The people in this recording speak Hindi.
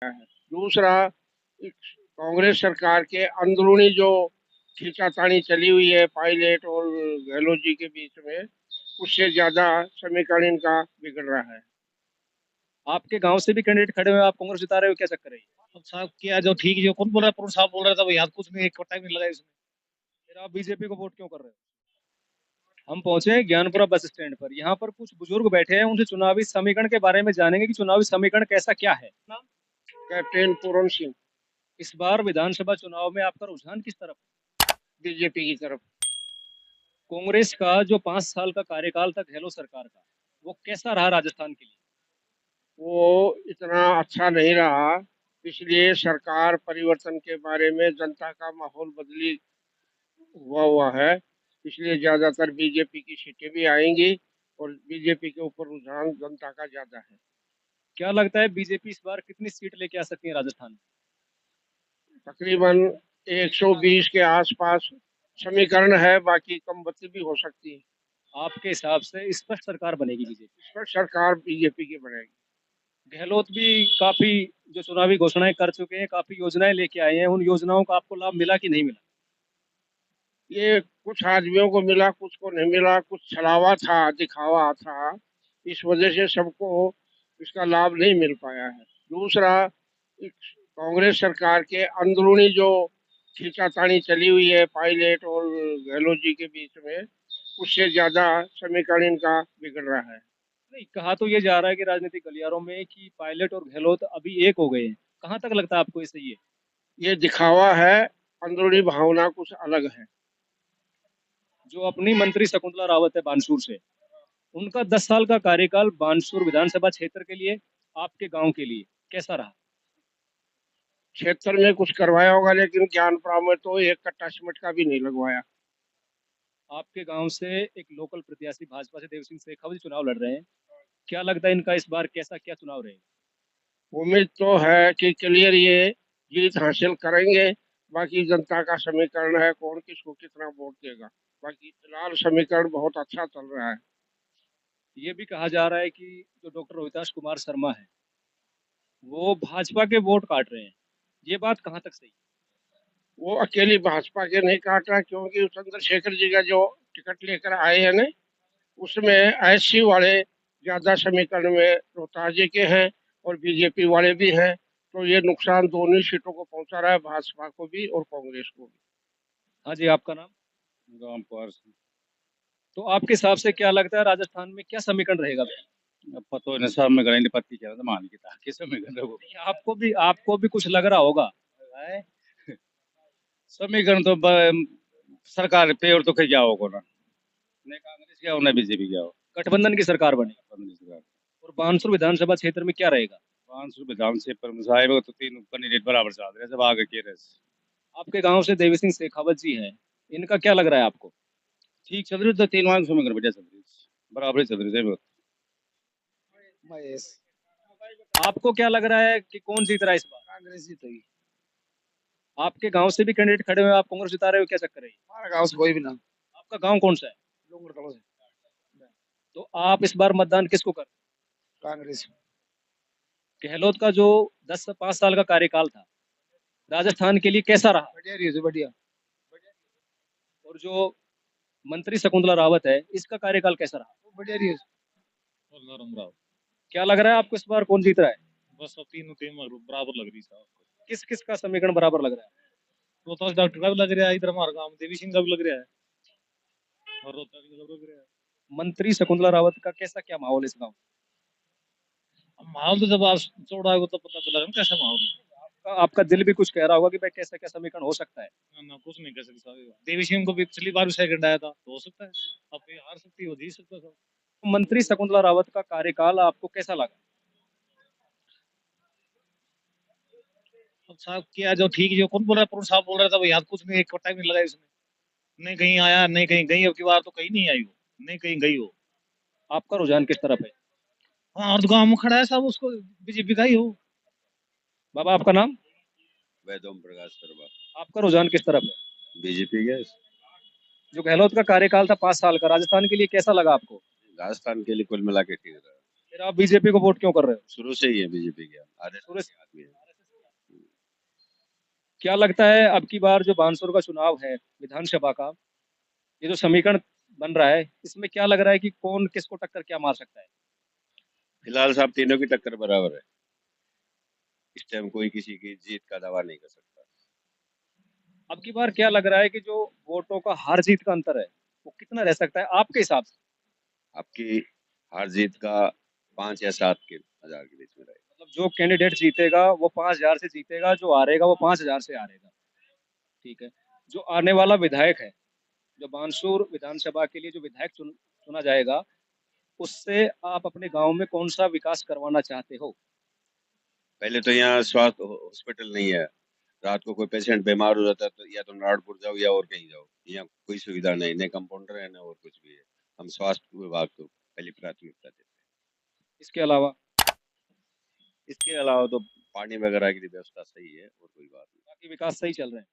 है। दूसरा, कांग्रेस सरकार के अंदरूनी जो खींचातानी चली हुई है पायलट और गहलोत जी के बीच में, उससे ज्यादा समीकरण इनका बिगड़ रहा है। आपके गांव से भी कैंडिडेट खड़े हुए हैं, आप कांग्रेस जिता रहे हो, क्या चक्कर है ये? अब साहब क्या जो ठीक जो कौन बोल रहा है, पूर्ण साहब बोल रहा था भाई, हाथ कुछ नहीं, एक टाइम नहीं लगा इसमें। फिर आप बीजेपी को वोट क्यों कर रहे हो? हम पहुंचे हैं ज्ञानपुरा बस स्टैंड पर। यहाँ पर कुछ बुजुर्ग बैठे हैं, उनसे चुनावी समीकरण के बारे में जानेंगे कि चुनावी समीकरण कैसा क्या है ना। कैप्टन पूरन सिंह। इस बार विधानसभा चुनाव में आपका रुझान किस तरफ? बीजेपी की तरफ। कांग्रेस का जो 5 साल का कार्यकाल था गहलोत सरकार का, वो कैसा रहा राजस्थान के लिए? वो इतना अच्छा नहीं रहा, इसलिए सरकार परिवर्तन के बारे में जनता का माहौल बदली हुआ है। इसलिए ज्यादातर बीजेपी की सीटें भी आएंगी और बीजेपी के ऊपर रुझान जनता का ज्यादा है। क्या लगता है बीजेपी इस बार कितनी सीट लेके आ सकती है राजस्थान में? तकरीबन 120 के आसपास समीकरण है, बाकी कम बत्ती भी हो सकती है। आपके हिसाब से स्पष्ट सरकार बनेगी बीजेपी? इस पर सरकार बीजेपी की बनेगी। गहलोत भी काफी जो चुनावी घोषणाएं कर चुके हैं, काफी योजनाएं लेके आए हैं, उन योजनाओं का आपको लाभ मिला कि नहीं मिला? ये कुछ आदमियों को मिला, कुछ को नहीं मिला, कुछ छलावा था, दिखावा था, इस वजह से सबको इसका लाभ नहीं मिल पाया है। दूसरा, कांग्रेस सरकार के अंदरूनी जो खींचातानी चली हुई है पायलट और गहलोत जी के बीच में, उससे ज्यादा समीकरण इनका बिगड़ रहा है। नहीं, कहा तो ये जा रहा है कि राजनीतिक गलियारों में कि पायलट और गहलोत अभी एक हो गए हैं। कहाँ तक लगता है आपको ये सही है? ये दिखावा है, अंदरूनी भावना कुछ अलग है। जो अपनी मंत्री शकुंतला रावत है बानसूर से, उनका 10 साल का कार्यकाल बानसूर विधानसभा क्षेत्र के लिए, आपके गांव के लिए कैसा रहा? क्षेत्र में कुछ करवाया होगा, लेकिन ज्ञानपुरा में तो एक कट्टा सीमेंट का भी नहीं लगवाया। आपके गांव से एक लोकल प्रत्याशी भाजपा से देव सिंह शेखावत जी चुनाव लड़ रहे हैं। क्या लगता है इनका इस बार कैसा क्या चुनाव रहेगा? उम्मीद तो है कि क्लियर ये जीत हासिल करेंगे। बाकी जनता का समीकरण है, कौन किसको कितना वोट देगा। बाकी फिलहाल समीकरण बहुत अच्छा चल रहा है। ये भी कहा जा रहा है कि जो डॉक्टर रोहिताश कुमार शर्मा है, वो भाजपा के वोट काट रहे हैं। ये बात कहाँ तक सही? वो अकेली भाजपा के नहीं काट रहा, क्योंकि चंद्रशेखर जी का जो टिकट लेकर आए हैं ना, उसमें एससी वाले ज्यादा समीकरण में रोहतास जी के हैं और बीजेपी वाले भी हैं। तो ये नुकसान दोनों ही सीटों को पहुंचा रहा है, भाजपा को भी और कांग्रेस को भी। हाँ जी, आपका नाम? गांव पार से। तो आपके हिसाब से क्या लगता है राजस्थान में क्या समीकरण रहेगा? अब पतो नहीं साहब, में गारंटी पत्ती क्या मान की था किस में कर वो आपको भी कुछ लग रहा होगा। है। समीकरण तो सरकार पे और तो कहीं क्या होगा ना, नहीं कांग्रेस क्या हो ना बीजेपी क्या हो। गठबंधन की सरकार बनेगी। सरकार और बानसूर विधानसभा क्षेत्र में क्या रहेगा? 500 विधान से पर साहिब तो तीन कैंडिडेट बराबर चल रहे हैं, सब आगे के रहे। आपके गांव से देवी सिंह शेखावत जी हैं, इनका क्या लग रहा है आपको? ठीक चल रही तो तीन मांग समीकरण बढ़िया चल रही, बराबर ही चल रही है। महेश। आपको क्या लग रहा है कि कौन जीत रहा है इस बार? कांग्रेस जीतेगी। आपके गांव से भी कैंडिडेट खड़े हुए हैं, आप कांग्रेस जिता रहे हो, क्या चक्कर है ये? हमारा गांव से कोई भी ना। आपका गांव कौन सा है? डूंगर तलो से। तो आप इस बार मतदान किसको कर? कांग्रेस। गहलोत का जो 5 साल का कार्यकाल था राजस्थान के लिए कैसा रहा? बढ़िया रही है, बढ़िया। और जो मंत्री शकुंतला रावत है, इसका कार्यकाल कैसा रहा? बढ़िया रही है। क्या लग रहा है आपको इस बार कौन जीत रहा है? बस अब तीनों टीम बराबर लग रही है। किस किस का समीकरण बराबर लग रहा है? रोहतास डॉक्टर का भी लग रहा है, इधर हमारा गांव देवी सिंह का भी लग रहा है और रोहतास का भी लग रहा है। मंत्री शकुंतला रावत का कैसा क्या माहौल है इस गांव? अब माहौल तो जब आप छोड़ा है तो पता चला ना कैसा माहौल है। आपका दिल भी कुछ कह रहा होगा कि भाई कैसा क्या समीकरण हो सकता है। ना कुछ नहीं कह सकता। देवी सिंह को भी पिछली बार भी सेकंड आया था, तो हो सकता है अब कोई हार सकती है, वो जीत सकता था। मंत्री शकुंतला रावत का कार्यकाल आपको कैसा लगा? अब साहब क्या जो ठीक जो कौन बोल रहा है, पूर्ण साहब बोल रहा था भाई, हाथ कुछ नहीं, एक टाइम नहीं लगा इसमें, नहीं कहीं आया नहीं कहीं गई। अब की बार तो कहीं नहीं आई हो, नहीं कहीं गई हो। आपका रुझान किस तरफ है? हाँ, और तो गाँव में खड़ा है साहब, उसको बीजेपी का ही हो। बाबा, आपका नाम? वैदोम प्रकाश शर्मा। आपका रुझान किस तरफ है? बीजेपी के। जो गहलोत का कार्यकाल था 5 साल का, राजस्थान के लिए कैसा लगा आपको? राजस्थान के लिए कुल मिला के ठीक रहा। फिर आप बीजेपी को वोट क्यों कर रहे हो? शुरू से ही है बीजेपी के शुरू से? आदमी है। क्या लगता है अब की बार जो बानसूर का चुनाव है विधानसभा का, ये जो समीकरण बन रहा है, इसमें क्या लग रहा है कि कौन किसको टक्कर क्या मार सकता है? फिलहाल साहब तीनों की टक्कर बराबर है। इस टाइम कोई किसी की जीत का दावा नहीं कर सकता। अब की बार क्या लग रहा है कि जो वोटों का हार जीत का अंतर है वो कितना रह सकता है आपके हिसाब से? आपकी हार जीत का 5 या 7 हजार के बीच में रहेगा। मतलब जो कैंडिडेट जीतेगा वो 5,000 से जीतेगा, जो हारेगा वो 5,000 से हारेगा। ठीक है। जो आने वाला विधायक है, जो बानसूर विधानसभा के लिए जो विधायक चुना जाएगा, उससे आप अपने गांव में कौन सा विकास करवाना चाहते हो? पहले तो यहाँ स्वास्थ्य हॉस्पिटल नहीं है। रात को कोई पेशेंट बीमार हो जाता है तो या तो नारायणपुर जाओ या और कहीं जाओ। यहाँ कोई सुविधा नहीं, न कंपाउंडर है न और कुछ भी है। हम स्वास्थ्य विभाग को पहली प्राथमिकता देते हैं। इसके अलावा इसके अलावा तो पानी वगैरह की व्यवस्था सही है और कोई बात नहीं। बाकी विकास सही चल रहे हैं।